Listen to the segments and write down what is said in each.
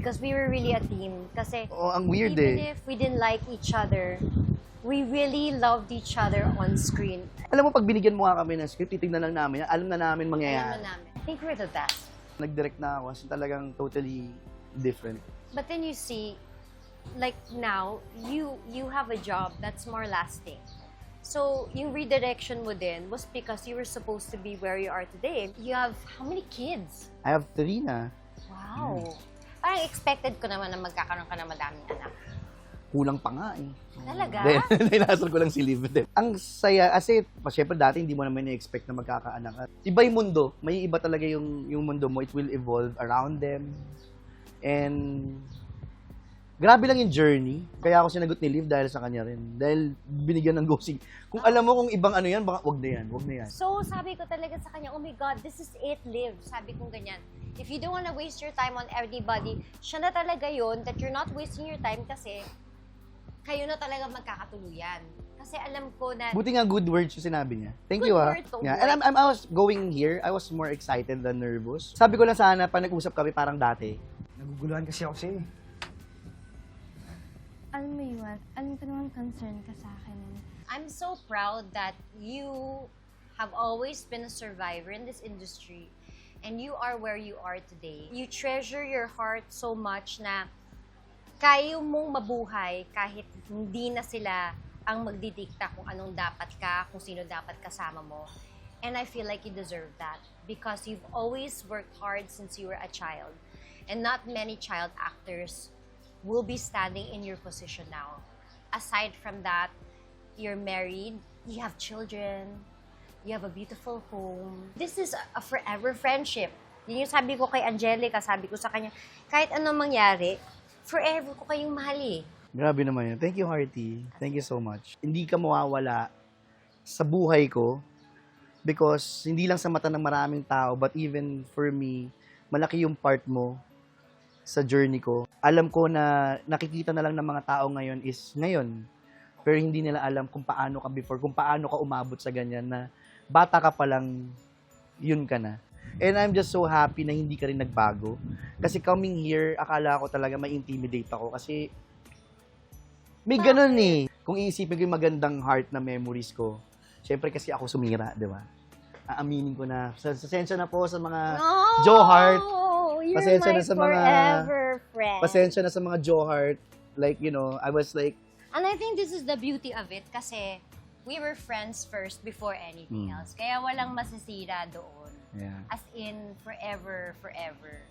because we were really a team. Kasi Oo, ang weird even if we didn't like each other, we really loved each other on screen. Alam mo, pag binigyan mo nga kami ng script, titignan lang namin, alam na namin Alam mangyayari. na namin. I think we're the best. Nag-direct na ako, kasi talagang totally different. But then you see, like now, you have a job that's more lasting. So, yung redirection mo din was because you were supposed to be where you are today. You have how many kids? I have 3 na. Wow. Parang expected ko naman na magkakaroon ka ng madaming anak. Kulang pa nga eh. Talaga? Inasal ko lang si Liv. Ang saya, kasi syempre dati hindi mo naman i-expect na magkakaanak. Iba yung mundo. May iba talaga yung mundo mo. It will evolve around them. And grabe lang yung journey. Kaya ako sinagot ni Liv dahil sa kanya rin. Dahil binigyan ng ghosting. Kung alam mo kung ibang ano yan, baka wag na yan. Wag na yan. So, sabi ko talaga sa kanya, oh my God, this is it, Liv. Sabi kong ganyan. If you don't wanna waste your time on everybody, siya na talaga yun, that you're not wasting your time kasi kayo na talaga magkakatuluyan. Kasi alam ko na... Buti nga good words yung sinabi niya. Thank Good you ah. word to Yeah. word. And I was going here, I was more excited than nervous. Sabi ko lang sana, pa nag-usap kami parang dati. Naguguluhan kasi ako sa'yo. Alam mo yun, alam ko naman concern ka sa akin. I'm so proud that you have always been a survivor in this industry and you are where you are today. You treasure your heart so much na kaya mong mabuhay kahit hindi na sila ang magdidikta kung anong dapat ka, kung sino dapat kasama mo. And I feel like you deserve that because you've always worked hard since you were a child. And not many child actors will be standing in your position now. Aside from that, you're married, you have children, you have a beautiful home. This is a forever friendship. Yun yung sabi ko kay Angelica, sabi ko sa kanya, kahit anong mangyari, forever ko kayong mahal eh. Grabe naman yun. Thank you, Hearty. Thank you so much. Hindi ka mawawala sa buhay ko because hindi lang sa mata ng maraming tao but even for me, malaki yung part mo sa journey ko. Alam ko na nakikita na lang ng mga tao ngayon is ngayon. Pero hindi nila alam kung paano ka before, kung paano ka umabot sa ganyan na bata ka pa lang, yun ka na. And I'm just so happy na hindi ka rin nagbago. Kasi coming here, akala ko talaga ma-intimidate ako kasi may ganun eh. Kung iisipin ko yung magandang heart na memories ko, syempre kasi ako sumira, di ba? Aaminin ko na. Pasensya na po sa mga Joe Heart. You're Pasensya my na sa mga- forever friend. Pasensya na sa mga Joe Heart. Like, you know, I was like, And I think this is the beauty of it kasi we were friends first before anything else. Kaya walang masisira doon. yeah. As in, forever, forever.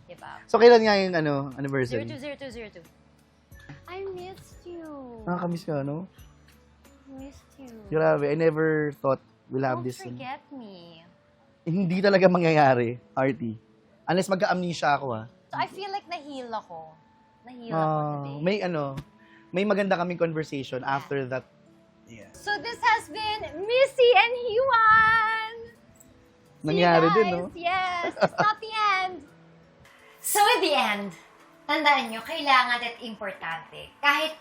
Diba? So, kailan nga yung anniversary? 020202. I missed you. Nakakamiss ka, no? Missed you. Grabe, I never thought we'll have Don't this. forget me. Hindi talaga mangyayari, Artie. Unless magka-amnesia ako, ah. So I feel like na-heal ako. Na-heal ako today. May maganda kaming conversation after that. Yeah. So this has been Missy and Hiwan! Nangyari See you din, guys. no? Yes, it's not the end. So at the end, tandaan nyo, kailangan at importante. Kahit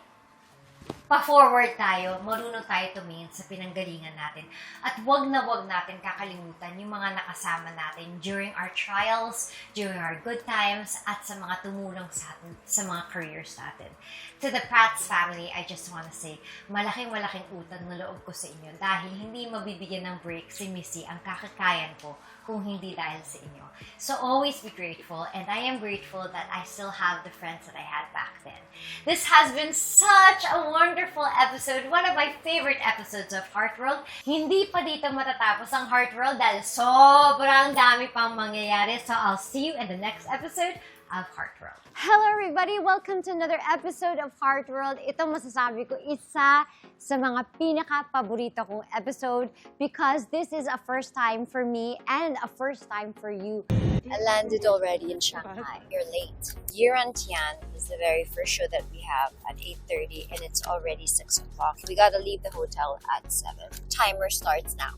pa-forward tayo, marunong tayo tumingin sa pinanggalingan natin. At wag na wag natin kakalimutan yung mga nakasama natin during our trials, during our good times, at sa mga tumulong sa atin, sa mga careers natin. To the Prats family, I just wanna say, malaking utang na loob ko sa inyo dahil hindi mabibigyan ng break si Missy ang kakakayan ko kung hindi dahil sa inyo. So always be grateful, and I am grateful that I still have the friends that I had back then. This has been such a wonderful episode, one of my favorite episodes of Heart World. Hindi pa dito matatapos ang Heart World dahil sobrang dami pang mangyayari. So I'll see you in the next episode of Heart World. Hello everybody! Welcome to another episode of Heart World. Ito masasabi ko, isa sa mga pinaka-paborito kong episode because this is a first time for me and a first time for you. I landed already in Shanghai. You're late. Yiran Tian is the very first show that we have at 8:30 and it's already 6 o'clock. We gotta leave the hotel at 7. Timer starts now.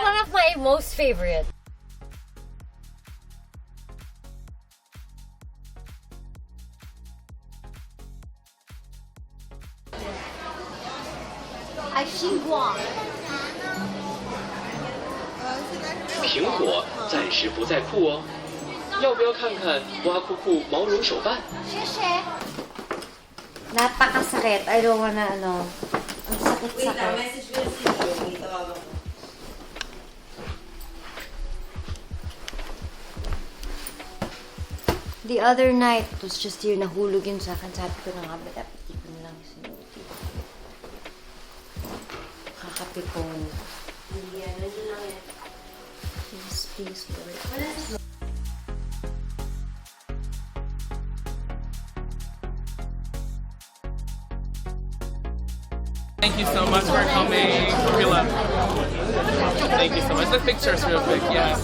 One of my most favorite. Xinguang. 苹果暂时不在库哦。要不要看看挖酷酷毛绒手办？ Napakasakit. I don't wanna, ano. Ang sakit-sakit. The other night, it was just yun, nahulog yun sa akin. Sabi ko na nga, ba't dapat di ko na lang sinuti? Kakapikon. Please, please, Lord. Thank you so much for coming, Camila. Thank you so much. The pictures real quick, yes.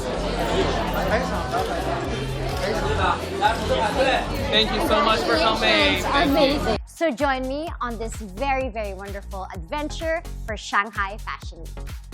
Thank you so much for coming. Thank you. Amazing. So join me on this very, very wonderful adventure for Shanghai Fashion Week.